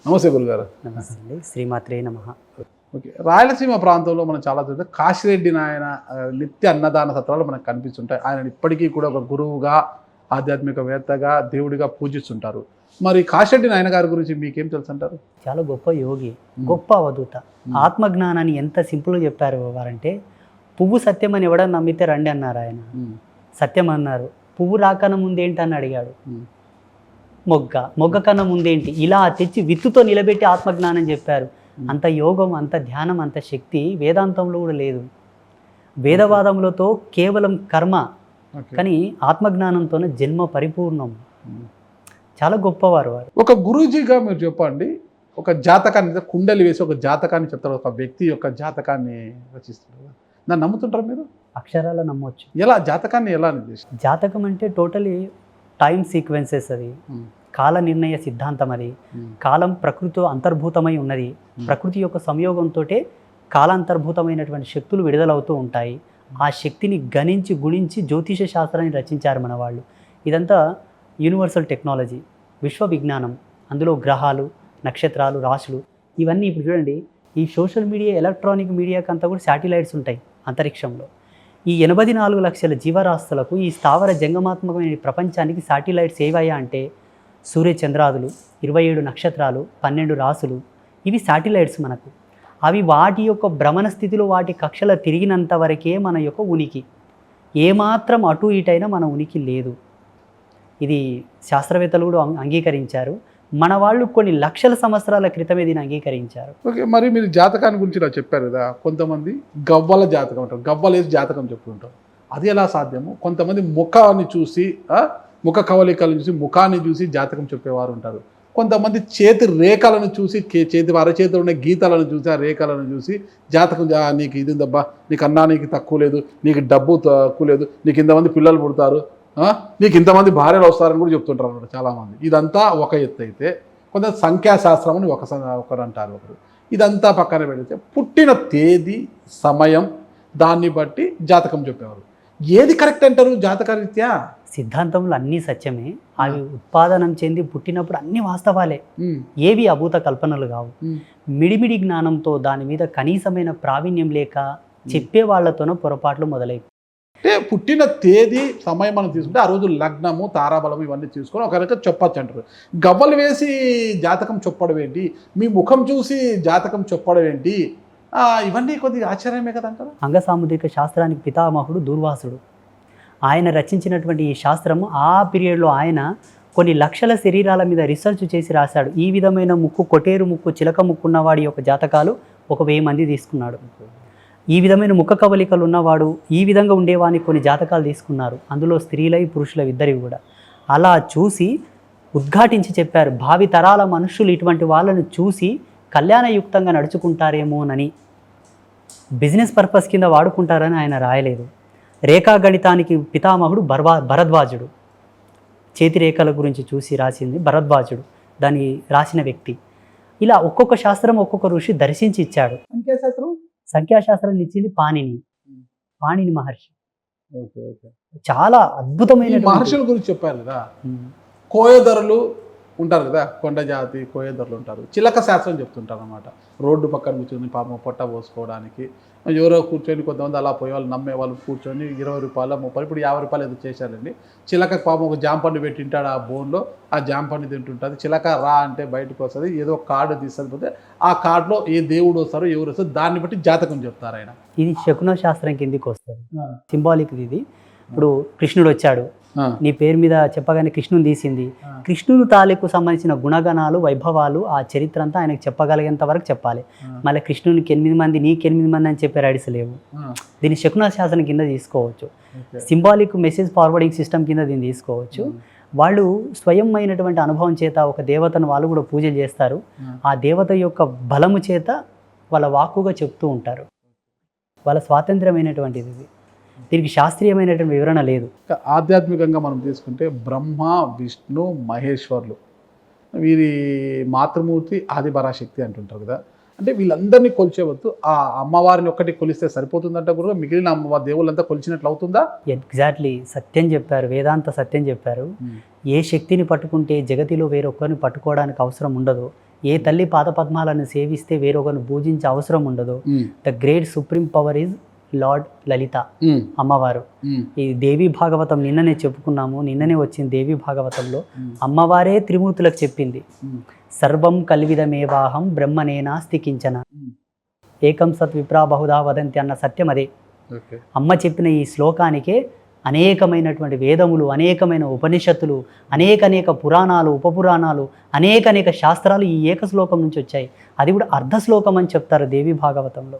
నమస్తే గురుగారు. నమస్తే అండి. శ్రీమాత్రే నమః. ఓకే. రాయలసీమ ప్రాంతంలో మనం చాలా చూస్తే కాశిరెడ్డి నాయన నిత్య అన్నదాన సత్రాలు మనకు కనిపిస్తుంటాయి. ఆయన ఇప్పటికీ కూడా ఒక గురువుగా, ఆధ్యాత్మికవేత్తగా, దేవుడిగా పూజిస్తుంటారు. మరి కాశిరెడ్డి నాయన గారి గురించి మీకేం తెలుసు అంటారు? చాలా గొప్ప యోగి, గొప్ప అవధూత. ఆత్మజ్ఞానాన్ని ఎంత సింపుల్గా చెప్పారు వారంటే, పువ్వు సత్యం అని ఎవడన్నా నమ్మితే రండి అన్నారు ఆయన. సత్యం అన్నారు. పువ్వు రాకన్నా ముందేంటి అని అడిగాడు. మొగ్గ కన్నా ముందేంటి, ఇలా తెచ్చి విత్తుతో నిలబెట్టి ఆత్మజ్ఞానం చెప్పారు. అంత యోగం, అంత ధ్యానం, అంత శక్తి వేదాంతంలో కూడా లేదు. వేదవాదములతో కేవలం కర్మ, కానీ ఆత్మజ్ఞానంతోనే జన్మ పరిపూర్ణం. చాలా గొప్పవారు వారు. ఒక గురూజీగా మీరు చెప్పండి, ఒక జాతకాన్ని కుండలి వేసి ఒక జాతకాన్ని చెప్తారు. ఒక వ్యక్తి యొక్క జాతకాన్ని రచిస్తారు. దాన్ని నమ్ముతుంటారు మీరు? అక్షరాల నమ్మొచ్చు. ఎలా జాతకాన్ని ఎలా నిర్దేశిస్తారు? జాతకం అంటే టోటలీ టైం సీక్వెన్సెస్, అది కాల నిర్ణయ సిద్ధాంతం. అది కాలం ప్రకృతితో అంతర్భూతమై ఉన్నది. ప్రకృతి యొక్క సంయోగంతో కాలాంతర్భూతమైనటువంటి శక్తులు విడుదలవుతూ ఉంటాయి. ఆ శక్తిని గణించి గుణించి జ్యోతిష శాస్త్రాన్ని రచించారు మన వాళ్ళు. ఇదంతా యూనివర్సల్ టెక్నాలజీ, విశ్వ విజ్ఞానం. అందులో గ్రహాలు, నక్షత్రాలు, రాశులు ఇవన్నీ. ఇప్పుడు చూడండి, ఈ సోషల్ మీడియా, ఎలక్ట్రానిక్ మీడియాకి అంతా కూడా శాటిలైట్స్ ఉంటాయి అంతరిక్షంలో. ఈ 84 లక్షల జీవరాస్తులకు, ఈ స్థావర జంగమాత్మకమైన ప్రపంచానికి శాటిలైట్స్ ఏవయ్యా అంటే సూర్యచంద్రాదులు, 27 నక్షత్రాలు, 12 రాసులు. ఇవి శాటిలైట్స్ మనకు. అవి వాటి యొక్క భ్రమణ స్థితిలో వాటి కక్షల తిరిగినంత వరకే మన యొక్క ఉనికి. ఏమాత్రం అటు ఇటైనా మన ఉనికి లేదు. ఇది శాస్త్రవేత్తలు కూడా అంగీకరించారు. మన వాళ్ళు కొన్ని లక్షల సంవత్సరాల క్రితమే దీన్ని అంగీకరించారు. ఓకే. మరి మీరు జాతకాన్ని గురించి ఇలా చెప్పారు కదా, కొంతమంది గవ్వల జాతకం అంటారు, గవ్వలేసి జాతకం చెప్పుకుంటారు. అది ఎలా సాధ్యము? కొంతమంది ముఖాన్ని చూసి, ముఖ కవలికలను చూసి, ముఖాన్ని చూసి జాతకం చెప్పేవారు ఉంటారు. కొంతమంది చేతి రేఖలను చూసి, చేతి అరచేతిలో ఉన్న గీతలను చూసి, ఆ రేఖలను చూసి జాతకం, నీకు ఇది ఉందబ్బా, నీకు అన్నానికి తక్కువ లేదు, నీకు డబ్బు తక్కువ లేదు, నీకు ఇంతమంది పిల్లలు పుడతారు, నీకు ఇంతమంది భార్యలు వస్తారని కూడా చెప్తుంటారు అన్నమాట చాలామంది. ఇదంతా ఒక ఎత్తు అయితే, కొంత సంఖ్యాశాస్త్రం అని ఒకరు అంటారు ఒకరు. ఇదంతా పక్కన పెడితే పుట్టిన తేదీ, సమయం, దాన్ని బట్టి జాతకం చెప్పేవారు. ఏది కరెక్ట్ అంటారు జాతకరీత్యా? సిద్ధాంతంలో అన్నీ సత్యమే. అవి ఉత్పాదనం చెంది పుట్టినప్పుడు అన్ని వాస్తవాలే, ఏవి అభూత కల్పనలు కావు. మిడిమిడి జ్ఞానంతో దాని మీద కనీసమైన ప్రావీణ్యం లేక చెప్పే వాళ్లతోనో పొరపాట్లు మొదలై. అంటే పుట్టిన తేదీ, సమయం మనం తీసుకుంటే ఆ రోజు లగ్నము, తారాబలము ఇవన్నీ తీసుకొని ఒక రకంగా చెప్పచ్చు అంటారు. గవ్వలు వేసి జాతకం చెప్పడం ఏంటి, మీ ముఖం చూసి జాతకం చెప్పడం ఏంటి, ఇవన్నీ కొద్దిగా ఆశ్చర్యమే కదా అంటారు. అంగసాముద్రిక శాస్త్రానికి పితామహుడు దూర్వాసుడు. ఆయన రచించినటువంటి ఈ శాస్త్రము ఆ పీరియడ్లో ఆయన కొన్ని లక్షల శరీరాల మీద రీసెర్చ్ చేసి రాశాడు. ఈ విధమైన ముక్కు, కొటేరు ముక్కు, చిలక ముక్కు ఉన్నవాడి యొక్క జాతకాలు 1000 మంది తీసుకున్నాడు. ఈ విధమైన ముఖ కవలికలు ఉన్నవాడు, ఈ విధంగా ఉండేవాడిని కొన్ని జాతకాలు తీసుకున్నారు. అందులో స్త్రీలై పురుషుల ఇద్దరివి కూడా. అలా చూసి ఉద్ఘాటించి చెప్పారు, భావి తరాల మనుషులు ఇటువంటి వాళ్ళను చూసి కళ్యాణయుక్తంగా నడుచుకుంటారేమోనని, బిజినెస్ పర్పస్ కింద వాడుకుంటారని ఆయన రాయలేదు. రేఖాగణితానికి పితామహుడు భరద్వాజుడు. చేతి రేఖల గురించి చూసి రాసింది భరద్వాజుడు, దాన్ని రాసిన వ్యక్తి. ఇలా ఒక్కొక్క శాస్త్రం ఒక్కొక్క ఋషి దర్శించి ఇచ్చాడు. సంఖ్యాశాస్త్రాన్ని ఇచ్చింది పాణిని మహర్షి. చాలా అద్భుతమైన మహర్షుల గురించి చెప్పారు కదా. కోయదరులు ఉంటారు కదా, కొండ జాతి కోయదరులు ఉంటారు. చిలక శాస్త్రం చెప్తుంటారు అన్నమాట. రోడ్డు పక్కన కూర్చొని పాపం పొట్ట పోసుకోవడానికి ఎవరో కూర్చొని, కొంతమంది అలా పోయే వాళ్ళు, నమ్మే వాళ్ళు కూర్చొని 20 రూపాయలు, 30, ఇప్పుడు 50 రూపాయలు ఏదో చేశారండి. చిలక పాపం ఒక జాంపండు పెట్టింటాడు ఆ బోన్లో, ఆ జాంపండు తింటుంటుంది. చిలక రా అంటే బయటకు వస్తుంది, ఏదో కార్డు తీసుకొని పోతే ఆ కార్డులో ఏ దేవుడు వస్తారో, ఎవరు వస్తారో దాన్ని బట్టి జాతకం చెప్తారు ఆయన. ఇది శకున శాస్త్రం కిందికి వస్తుంది, సింబాలిక్ ఇది. ఇప్పుడు కృష్ణుడు వచ్చాడు, నీ పేరు మీద చెప్పగానే కృష్ణుని తీసింది. కృష్ణుని తాలూకు సంబంధించిన గుణగణాలు, వైభవాలు, ఆ చరిత్ర అంతా ఆయనకు చెప్పగలిగేంత వరకు చెప్పాలి. మళ్ళీ కృష్ణునికి 8 మంది, నీకు 8 మంది అని చెప్పే రైడ్స్ లేవు. దీన్ని శకున శాస్త్రం కింద తీసుకోవచ్చు, సింబాలిక్ మెసేజ్ ఫార్వర్డింగ్ సిస్టమ్ కింద దీన్ని తీసుకోవచ్చు. వాళ్ళు స్వయం అయినటువంటి అనుభవం చేత ఒక దేవతను వాళ్ళు కూడా పూజలు చేస్తారు. ఆ దేవత యొక్క బలము చేత వాళ్ళ వాక్కుగా చెప్తూ ఉంటారు. వాళ్ళ స్వాతంత్ర్యమైనటువంటిది ఇది. దీనికి శాస్త్రీయమైనటువంటి వివరణ లేదు. ఆధ్యాత్మికంగా మనం తీసుకుంటే బ్రహ్మ, విష్ణు, మహేశ్వర్లు, వీరి మాతృమూర్తి ఆదిపరాశక్తి అంటుంటారు కదా. అంటే వీళ్ళందరినీ కొలిచేవద్దు, ఆ అమ్మవారిని ఒక్కటి కొలిస్తే సరిపోతుందంట గురువు, మిగిలిన అమ్మవారి దేవుళ్ళంతా కొలిచినట్లు అవుతుందా? ఎగ్జాక్ట్లీ సత్యం చెప్పారు, వేదాంత సత్యం చెప్పారు. ఏ శక్తిని పట్టుకుంటే జగతిలో వేరొక్కరిని పట్టుకోవడానికి అవసరం ఉండదు, ఏ తల్లి పాదపద్మాలను సేవిస్తే వేరొకరిని పూజించే అవసరం ఉండదు. The great supreme power is lord Lalitha అమ్మవారు. ఈ దేవి భాగవతం నిన్ననే చెప్పుకున్నాము, నిన్ననే వచ్చింది దేవి భాగవతంలో. అమ్మవారే త్రిమూర్తులకు చెప్పింది, సర్వం కల్విదమేవాహం బ్రహ్మనేనాస్తి కించన ఏకం సత్ విప్రా బహుధా వదంతి అన్న సత్యం అదే. అమ్మ చెప్పిన ఈ శ్లోకానికే అనేకమైనటువంటి వేదములు, అనేకమైన ఉపనిషత్తులు, అనేక పురాణాలు, ఉపపురాణాలు, అనేక శాస్త్రాలు ఈ ఏక శ్లోకం నుంచి వచ్చాయి. అది కూడా అర్ధ శ్లోకం అని చెప్తారు దేవి భాగవతంలో.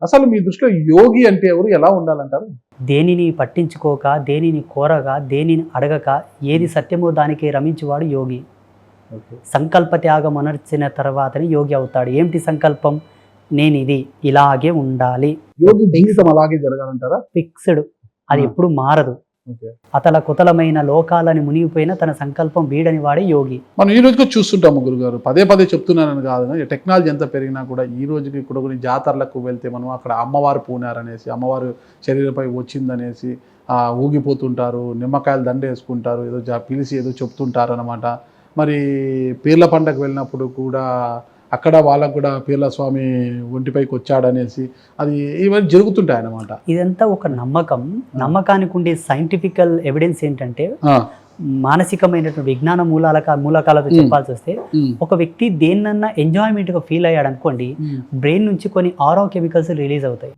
అసలు మీ దృష్టిలో యోగి అంటే ఎవరు, ఎలా ఉండాలంటారు? దేనిని పట్టించుకోక, దేనిని కోరగా, దేనిని అడగక, ఏది సత్యమో దానికి రమించువాడు యోగి. సంకల్ప త్యాగం అనర్చిన తర్వాతనే యోగి అవుతాడు. ఏమిటి సంకల్పం? నేను ఇది ఇలాగే ఉండాలి. యోగి జీవితం అలాగే జరగాలంటారా? ఫిక్స్డ్, అది ఎప్పుడు మారదు. అతల కుతలమైన లోకాలని మునిగిపోయిన తన సంకల్పం వీడని వాడే యోగి. మనం ఈ రోజుకి చూస్తుంటాము గురుగారు, పదే చెప్తున్నానని కాదు, టెక్నాలజీ ఎంత పెరిగినా కూడా ఈ రోజుకి కూడా కొన్ని జాతరలకు వెళ్తే మనం అక్కడ అమ్మవారు పూనారనేసి, అమ్మవారు శరీరంపై వచ్చిందనేసి ఊగిపోతుంటారు, నిమ్మకాయలు దండ వేసుకుంటారు, ఏదో పిలిచి ఏదో చెప్తుంటారు అనమాట. మరి పీర్ల పండగకు వెళ్ళినప్పుడు కూడా అక్కడ వాళ్ళకు కూడా పీర్ల స్వామి ఒంటిపైకి వచ్చాడనేసి అది ఇవన్నీ జరుగుతుంటాయి అన్నమాట. ఇదంతా ఒక నమ్మకం. నమ్మకానికి ఉండే సైంటిఫికల్ ఎవిడెన్స్ ఏంటంటే, మానసికమైనటువంటి విజ్ఞాన మూలకాలతో చెప్పాల్సి వస్తే, ఒక వ్యక్తి దేన్నన్నా ఎంజాయ్మెంట్ గా ఫీల్ అయ్యాడు అనుకోండి, బ్రెయిన్ నుంచి కొన్ని ఆరో కెమికల్స్ రిలీజ్ అవుతాయి.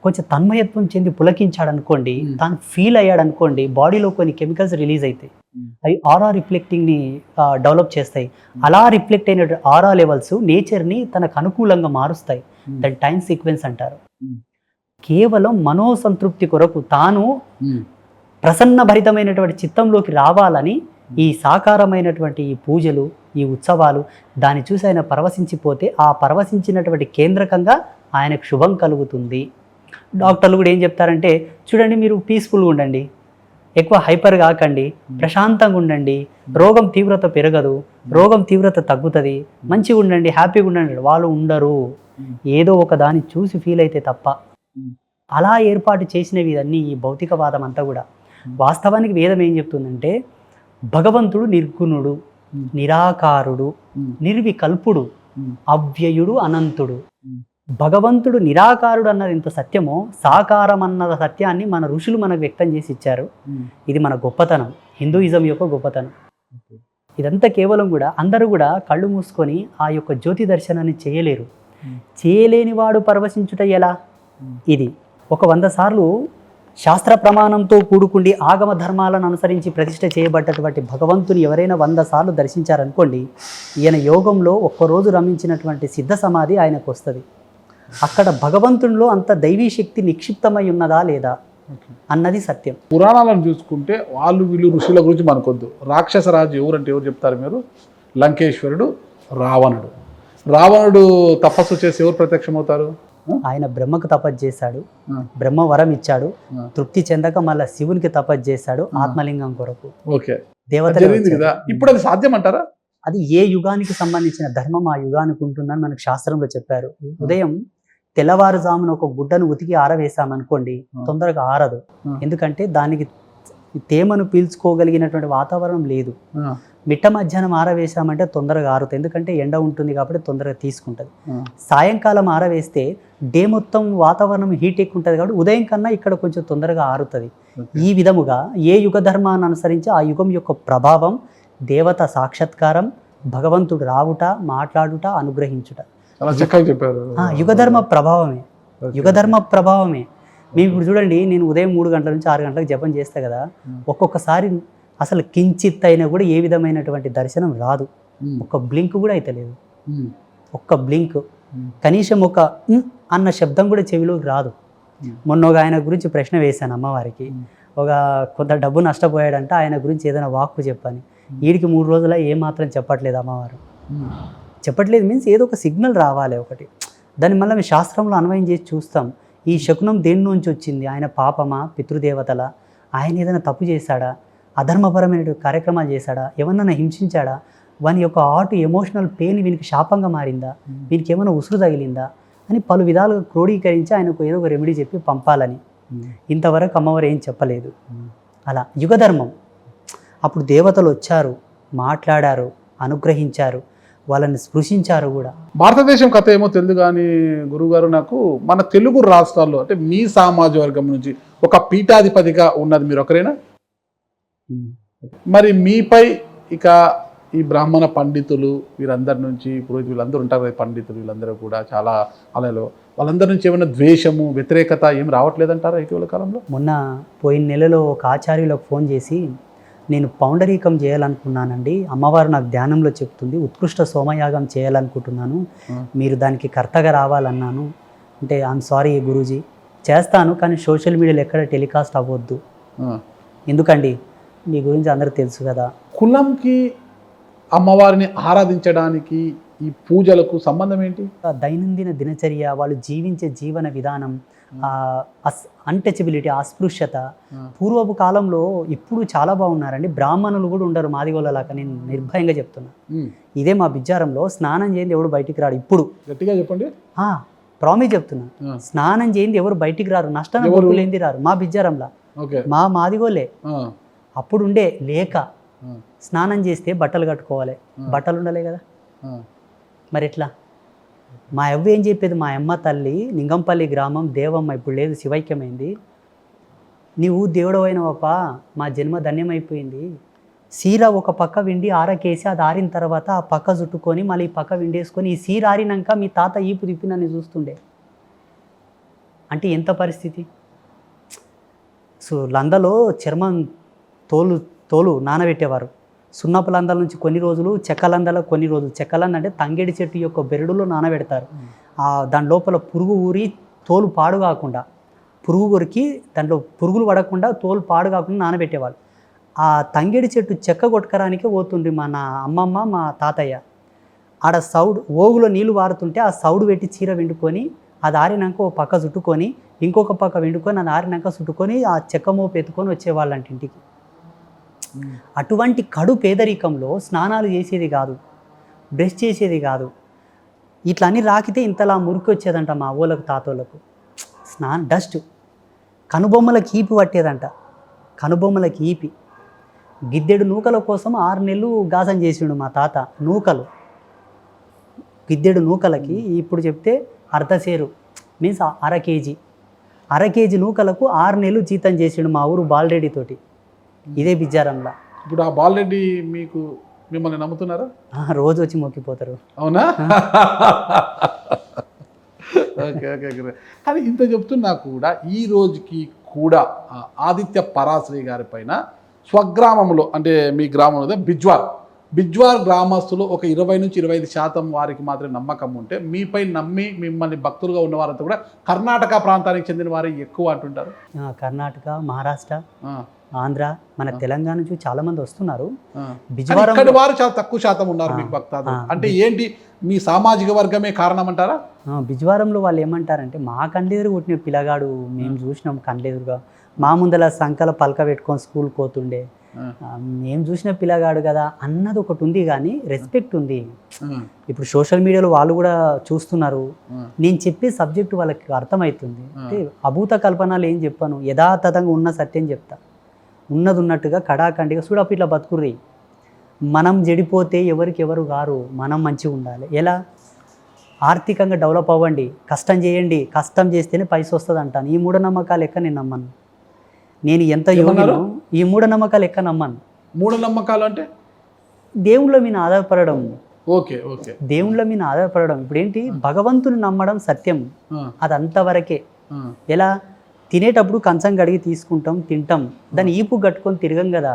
కొంచెం తన్మయత్వం చెంది పులకించాడు అనుకోండి, తాను ఫీల్ అయ్యాడు అనుకోండి, బాడీలో కొన్ని కెమికల్స్ రిలీజ్ అవుతాయి. అవి ఆరా రిఫ్లెక్టింగ్ని డెవలప్ చేస్తాయి. అలా రిఫ్లెక్ట్ అయిన ఆరా లెవెల్స్ నేచర్ని తనకు అనుకూలంగా మారుస్తాయి. దాని టైం సీక్వెన్స్ అంటారు. కేవలం మనోసంతృప్తి కొరకు తాను ప్రసన్న భరితమైనటువంటి చిత్తంలోకి రావాలని ఈ సాకారమైనటువంటి ఈ పూజలు, ఈ ఉత్సవాలు, దాన్ని చూసి ఆయన పరవశించిపోతే ఆ పరవశించినటువంటి కేంద్రకంగా ఆయనకు శుభం కలుగుతుంది. డాక్టర్లు కూడా ఏం చెప్తారంటే, చూడండి మీరు పీస్ఫుల్గా ఉండండి, ఎక్కువ హైపర్ కాకండి, ప్రశాంతంగా ఉండండి, రోగం తీవ్రత పెరగదు, రోగం తీవ్రత తగ్గుతుంది, మంచిగా ఉండండి, హ్యాపీగా ఉండండి. వాళ్ళు ఉండరు, ఏదో ఒక దాన్ని చూసి ఫీల్ అయితే తప్ప. అలా ఏర్పాటు చేసినవి ఇవన్నీ ఈ భౌతికవాదం అంతా కూడా. వాస్తవానికి వేదం ఏం చెప్తుందంటే, భగవంతుడు నిర్గుణుడు, నిరాకారుడు, నిర్వికల్పుడు, అవ్యయుడు, అనంతుడు. భగవంతుడు నిరాకారుడు అన్నది ఎంత సత్యమో, సాకారం అన్న సత్యాన్ని మన ఋషులు మనకు వ్యక్తం చేసి ఇచ్చారు. ఇది మన గొప్పతనం, హిందూయిజం యొక్క గొప్పతనం. ఇదంతా కేవలం కూడా అందరూ కూడా కళ్ళు మూసుకొని ఆ యొక్క జ్యోతి దర్శనాన్ని చేయలేరు. చేయలేని వాడు పరవశించుట ఎలా? ఇది ఒక 100 సార్లు శాస్త్ర ప్రమాణంతో కూడుకుండి ఆగమ ధర్మాలను అనుసరించి ప్రతిష్ఠ చేయబడ్డటువంటి భగవంతుని ఎవరైనా 100 సార్లు దర్శించారనుకోండి, ఈయన యోగంలో ఒక్కరోజు రమించినటువంటి సిద్ధ సమాధి ఆయనకు వస్తుంది. అక్కడ భగవంతునిలో అంత దైవీ శక్తి నిక్షిప్తమై ఉన్నదా లేదా అన్నది సత్యం. పురాణాలను చూసుకుంటే వాళ్ళు వీళ్ళు ఋషుల గురించి మనకొద్దు. రాక్షస రాజు ఎవరంటే ఎవరు చెప్తారు మీరు? లంకేశ్వరుడు, రావణుడు. రావణుడు తపస్సు చేసి ఎవరు ప్రత్యక్షమవుతారు? ఆయన బ్రహ్మకు తపస్సు చేశాడు, బ్రహ్మ వరం ఇచ్చాడు, తృప్తి చెందక మళ్ళీ శివునికి తపస్సు చేశాడు ఆత్మలింగం కొరకు. ఓకే, దేవత. ఇప్పుడు అది సాధ్యం అంటారా? అది ఏ యుగానికి సంబంధించిన ధర్మం ఆ యుగానికి ఉంటుందని మనకు శాస్త్రంలో చెప్పారు. ఉదయం తెల్లవారుజామున ఒక గుడ్డను ఉతికి ఆరవేసామనుకోండి, తొందరగా ఆరదు. ఎందుకంటే దానికి తేమను పీల్చుకోగలిగినటువంటి వాతావరణం లేదు. మిట్ట మధ్యాహ్నం ఆరవేసామంటే తొందరగా ఆరుతుంది, ఎందుకంటే ఎండ ఉంటుంది కాబట్టి తొందరగా తీసుకుంటుంది. సాయంకాలం ఆరవేస్తే డే మొత్తం వాతావరణం హీట్ ఎక్కువ ఉంటుంది కాబట్టి ఉదయం కన్నా ఇక్కడ కొంచెం తొందరగా ఆరుతుంది. ఈ విధముగా ఏ యుగ ధర్మాన్ని అనుసరించి ఆ యుగం యొక్క ప్రభావం, దేవత సాక్షాత్కారం, భగవంతుడు రావుట, మాట్లాడుట, అనుగ్రహించుట, యుగధర్మ ప్రభావమే. యుగధర్మ ప్రభావమే. మేము ఇప్పుడు చూడండి, నేను ఉదయం 3 గంటల నుంచి 6 గంటలకు జపం చేస్తా కదా, ఒక్కొక్కసారి అసలు కించిత్ అయినా కూడా ఏ విధమైనటువంటి దర్శనం రాదు. ఒక్క బ్లింక్ కూడా అయితే లేదు. ఒక్క బ్లింక్, కనీసం ఒక అన్న శబ్దం కూడా చెవిలోకి రాదు. మొన్న ఒక ఆయన గురించి ప్రశ్న వేశాను అమ్మవారికి. కొంత డబ్బు నష్టపోయాడంటే ఆయన గురించి ఏదైనా వాక్కు చెప్పని. వీడికి 3 రోజుల ఏమాత్రం చెప్పట్లేదు అమ్మవారు. చెప్పట్లేదు మీన్స్ ఏదో ఒక సిగ్నల్ రావాలి ఒకటి. దాన్ని మళ్ళీ మేము శాస్త్రంలో అన్వయం చేసి చూస్తాం. ఈ శకునం దేని నుంచి వచ్చింది? ఆయన పాపమా, పితృదేవతల, ఆయన ఏదైనా తప్పు చేశాడా, అధర్మపరమైన కార్యక్రమాలు చేశాడా, ఎవరినైనా హింసించాడా, వాని యొక్క ఎమోషనల్ పెయిన్ వీనికి శాపంగా మారిందా, వీనికి ఏమైనా ఉసురు తగిలిందా అని పలు విధాలుగా క్రోడీకరించి ఆయనకు ఏదో ఒక రెమెడీ చెప్పి పంపాలని. ఇంతవరకు అమ్మవారు ఏం చెప్పలేదు. అలా యుగధర్మం. అప్పుడు దేవతలు వచ్చారు, మాట్లాడారు, అనుగ్రహించారు. వాళ్ళని స్పృశించారు కూడా. భారతదేశం కథ ఏమో తెలియదు కానీ గురువుగారు, నాకు మన తెలుగు రాష్ట్రాల్లో అంటే మీ సామాజిక వర్గం నుంచి ఒక పీఠాధిపతిగా ఉన్నది మీరు ఒకరేనా? మరి మీపై ఇక ఈ బ్రాహ్మణ పండితులు వీరందరి నుంచి పురోహితులు వీళ్ళందరూ ఉంటారు కదా, పండితులు వీళ్ళందరూ కూడా చాలా అలలో వాళ్ళందరి నుంచి ఏమైనా ద్వేషము వ్యతిరేకత ఏం రావట్లేదంటారా ఇటీవల కాలంలో? మొన్న పోయిన నెలలో ఒక ఆచార్యులకు ఫోన్ చేసి, నేను పౌండరీకం చేయాలనుకున్నానండి, అమ్మవారు నాకు ధ్యానంలో చెప్తుంది ఉత్కృష్ట సోమయాగం చేయాలనుకుంటున్నాను, మీరు దానికి కర్తగా రావాలన్నాను. అంటే ఐఎమ్ సారీ గురూజీ, చేస్తాను కానీ సోషల్ మీడియాలో ఎక్కడ టెలికాస్ట్ అవ్వద్దు. ఎందుకండి, మీ గురించి అందరికీ తెలుసు కదా. కులంకి అమ్మవారిని ఆరాధించడానికి ఈ పూజలకు సంబంధం ఏంటి? దైనందిన దినచర్య, వాళ్ళు జీవించే జీవన విధానం, అన్టచబిలిటీ, అస్పృశ్యత. పూర్వపు కాలంలో ఇప్పుడు చాలా బాగున్నారండి, బ్రాహ్మణులు కూడా ఉండరు మాదిగోళ్ళలాగా, నేను నిర్భయంగా చెప్తున్నా. ఇదే మా బిజ్జారంలో స్నానం చేయండి ఎవరు బయటికి రాడు. ఇప్పుడు గట్టిగా చెప్పండి, ప్రామిస్ చెప్తున్నా, స్నానం చేయండి ఎవరు బయటికి రారు, నష్టం లేనిది రారు మా బిజ్జారంలో, మా మాదిగోళ్ళే. అప్పుడు ఉండే లేక స్నానం చేస్తే బట్టలు కట్టుకోవాలి, బట్టలు ఉండలే కదా, మరి ఎట్లా? మా అవ్వ ఏం చెప్పేది, మా అమ్మ తల్లి నింగంపల్లి గ్రామం దేవమ్మ, ఇప్పుడు లేదు శివైక్యమైంది, నీవు దేవుడవైనవప్ప, మా జన్మ ధన్యమైపోయింది. సీర ఒక పక్క విండి ఆరకేసి అది ఆరిన తర్వాత ఆ పక్క చుట్టుకొని మళ్ళీ ఈ పక్క విండేసుకొని ఈ సీర ఆరినాక మీ తాత ఈపు తిప్పి నన్ను చూస్తుండే. అంటే ఎంత పరిస్థితి. సో లందలో చర్మం తోలు నానబెట్టేవారు, సున్నపు లందాల నుంచి కొన్ని రోజులు, చెక్కలందలో కొన్ని రోజులు. చెక్కలంద అంటే తంగేడి చెట్టు యొక్క బెరడులో నానబెడతారు. దాని లోపల పురుగు ఊరి తోలు పాడు కాకుండా, పురుగు కొరికి దాంట్లో పురుగులు పడకుండా తోలు పాడు కాకుండా నానబెట్టేవాళ్ళు. ఆ తంగేడి చెట్టు చెక్క కొట్టుకరానికే పోతుండ్రి మా నా అమ్మమ్మ మా తాతయ్య. ఆడ సౌడు ఓగులో నీళ్లు వారుతుంటే ఆ సౌడు పెట్టి చీర వెండుకొని అది ఆరినాక ఓ పక్క చుట్టుకొని ఇంకొక పక్క వెండుకొని అది ఆరినాక చుట్టుకొని ఆ చెక్క మోపు ఎత్తుకొని వచ్చేవాళ్ళంట ఇంటికి. అటువంటి కడు పేదరికంలో స్నానాలు చేసేది కాదు, బ్రష్ చేసేది కాదు. ఇట్లా అన్నీ రాకితే ఇంతలా మురికి వచ్చేదంట మా ఊళ్ళకు తాతోళ్ళకు. డస్ట్ కనుబొమ్మలకి ఈపి పట్టేదంట, కనుబొమ్మలకి ఈపి. గిద్దెడు నూకల కోసం 6 నెలలు గాసం చేసిండు మా తాత. నూకలు, గిద్దెడు నూకలకి ఇప్పుడు చెప్తే అర్ధసేరు మీన్స్ అర కేజీ నూకలకు 6 నెలలు జీతం చేసిండు మా ఊరు బాలరెడ్డి తోటి, ఇదే బిజ్జారంలో. ఇప్పుడు ఆ బాలరెడ్డి మిమ్మల్ని నమ్ముతున్నారా? రోజు వచ్చి మొక్కిపోతారు. అవునా? Okay okay. కానీ ఇంత చెప్తున్నా కూడా ఈ రోజుకి కూడా ఆదిత్య పరాశ్రీ గారి పైన స్వగ్రామంలో అంటే మీ గ్రామంలో బిజ్వార్ గ్రామస్తులు ఒక 20-25% వారికి మాత్రమే నమ్మకం ఉంటే, మీపై నమ్మి మిమ్మల్ని భక్తులుగా ఉన్న వారంతా కూడా కర్ణాటక ప్రాంతానికి చెందిన వారే ఎక్కువ అంటుంటారు. కర్ణాటక, మహారాష్ట్ర, ఆంధ్ర, మన తెలంగాణ నుంచి చాలా మంది వస్తున్నారు. బిజ్వారం వారు చాలా తక్కువ శాతం ఉన్నారు మీకు భక్తాదులు. అంటే ఏంటి, మీ సామాజిక వర్గమే కారణం అంటారా? బిజ్వారంలో వాళ్ళు ఏమంటారంటే, మా కండ్లెదురు పుట్టిన పిల్లగాడు మేము చూసినాం కండ్లెదురుగా, మా ముందల సంకల పలక పెట్టుకొని స్కూల్ పోతుండే, మేము చూసిన పిల్లగాడు కదా అన్నది ఒకటి ఉంది, కానీ రెస్పెక్ట్ ఉంది. ఇప్పుడు సోషల్ మీడియాలో వాళ్ళు కూడా చూస్తున్నారు, నేను చెప్పే సబ్జెక్టు వాళ్ళకి అర్థమవుతుంది. అంటే అభూత కల్పనలు ఏం చెప్పాను, యథాతథంగా ఉన్న సత్యం చెప్తా, ఉన్నది ఉన్నట్టుగా కడాకండిగా చూడప్పుడు ఇట్లా బతుకుర్రి. మనం చెడిపోతే ఎవరు గారు, మనం మంచిగా ఉండాలి. ఎలా? ఆర్థికంగా డెవలప్ అవ్వండి, కష్టం చేయండి, కష్టం చేస్తేనే పైస వస్తుంది అంటాను. ఈ మూఢనమ్మకాలు ఎక్క నేను నమ్మను. నేను ఎంత యోగినో ఈ మూఢనమ్మకాలు ఎక్క నమ్మను. మూఢనమ్మకాలు అంటే దేవుళ్ళ మీద ఆధారపడడం. ఓకే ఓకే, దేవుళ్ళ మీద ఆధారపడడం. ఇప్పుడు ఏంటి, భగవంతుని నమ్మడం సత్యం, అది అంతవరకే. ఎలా? తినేటప్పుడు కంచం కడిగి తీసుకుంటాం, తింటాం, దాన్ని ఈపు కట్టుకొని తిరగం కదా.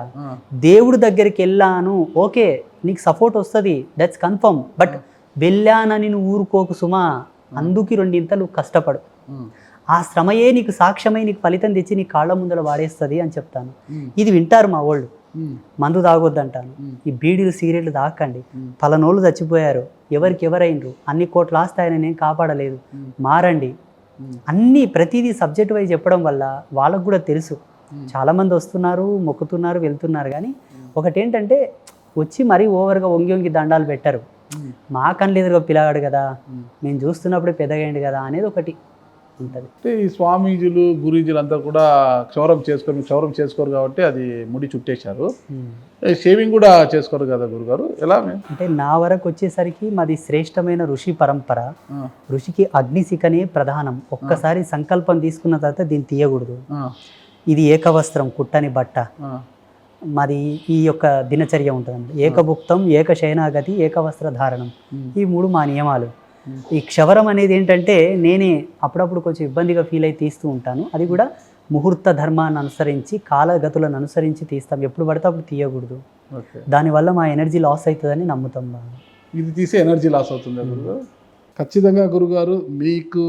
దేవుడి దగ్గరికి వెళ్ళాను, ఓకే, నీకు సపోర్ట్ వస్తుంది, దట్స్ కన్ఫర్మ్. బట్ వెళ్ళానని నువ్వు ఊరుకోకు సుమా, అందుకు 2 ఇంతలు కష్టపడు. ఆ శ్రమయే నీకు సాక్ష్యమై నీకు ఫలితం తెచ్చి నీ కాళ్ళ ముందర వాడేస్తుంది అని చెప్తాను. ఇది వింటారు మా వాళ్ళు. మందు తాగొద్దంటాను, ఈ బీడీలు సిగరెట్లు తాకండి, పలనోళ్ళు చచ్చిపోయారు, ఎవరికి ఎవరైనరు, అన్ని కోట్ల ఆస్తి ఆయన నేను కాపాడలేదు, మారండి. అన్నీ ప్రతిదీ సబ్జెక్ట్ వైజ్ చెప్పడం వల్ల వాళ్ళకు కూడా తెలుసు. చాలామంది వస్తున్నారు, మొక్కుతున్నారు, వెళ్తున్నారు. కానీ ఒకటేంటంటే వచ్చి మరీ ఓవర్గా వంగి దండాలు పెట్టరు. మా కళ్ళెదురుగా పిల్లగాడు కదా, మేము చూస్తున్నప్పుడే పెద్దగైంది కదా అనేది ఒకటి. ఉంటుంది. అంటే ఈ స్వామీజీలు గురూజీలు అంతా కూడా క్షౌరం చేసుకోరు కాబట్టి అది ముడి చుట్టేశారు. షేవింగ్ కూడా చేసుకోరు కదా గురుగారు, ఎలా అంటే నా వరకు వచ్చేసరికి మాది శ్రేష్టమైన ఋషి పరంపర. ఋషికి అగ్నిశిఖనే ప్రధానం. ఒక్కసారి సంకల్పం తీసుకున్న తర్వాత దీన్ని తీయకూడదు. ఇది ఏకవస్త్రం, కుట్టని బట్ట. మాది ఈ యొక్క దినచర్య ఉంటుంది. ఏకభుక్తం, ఏక శయనాగతి, ఏకవస్త్ర ధారణం. ఈ 3 మా నియమాలు. ఈ క్షవరం అనేది ఏంటంటే నేనే అప్పుడప్పుడు కొంచెం ఇబ్బందిగా ఫీల్ అయి తీస్తూ ఉంటాను. అది కూడా ముహూర్త ధర్మాన్ని అనుసరించి, కాలగతులను అనుసరించి తీస్తాం. ఎప్పుడు పడితే అప్పుడు తీయకూడదు. దానివల్ల మా ఎనర్జీ లాస్ అవుతుందని నమ్ముతాం. ఇది తీసే ఎనర్జీ లాస్ అవుతుంది గురుగారు. ఖచ్చితంగా గురుగారు, మీకు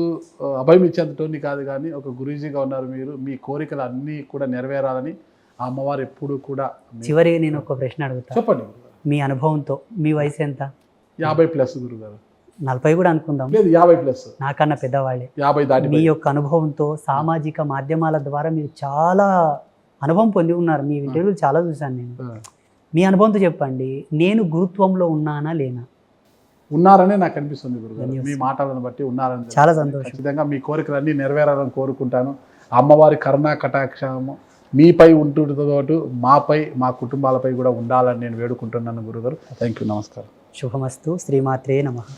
అభయం ఇచ్చేంతటోని కాదు కానీ ఒక గురూజీగా ఉన్నారు మీరు. మీ కోరికలు అన్నీ కూడా నెరవేరాలని ఆ అమ్మవారు ఎప్పుడు కూడా. చివరిగా నేను ఒక ప్రశ్న అడుగుతాను, చెప్పండి. మీ అనుభవంతో మీ వయసు ఎంత? 50+ గురుగారు. 40 కూడా అనుకుందాం. లేదు, 50+. నాకన్నా పెద్దవాళ్ళే. 50 దాటి. మీ యొక్క అనుభవంతో సామాజిక మాధ్యమాల ద్వారా మీరు చాలా అనుభవం పొంది ఉన్నారు. మీ ఇంటర్వ్యూలు చాలా చూశాను నేను. మీ అనుభవంతో చెప్పండి, నేను గురుత్వంలో ఉన్నానా లేనా? ఉన్నారనే నాకు అనిపిస్తుంది గురుగారు. మీ మాటలను బట్టి ఉన్నారని. చాలా సంతోషం. ఖచ్చితంగా మీ కోరికలన్నీ నెరవేరాలని కోరుకుంటాను. అమ్మవారి కరుణా కటాక్షము మీపై ఉంటుందో పాటు మాపై, మా కుటుంబాలపై కూడా ఉండాలని నేను వేడుకుంటున్నాను గురుగారు. థ్యాంక్ యూ, నమస్కారం. శుభమస్తు. శ్రీమాత్రే నమః.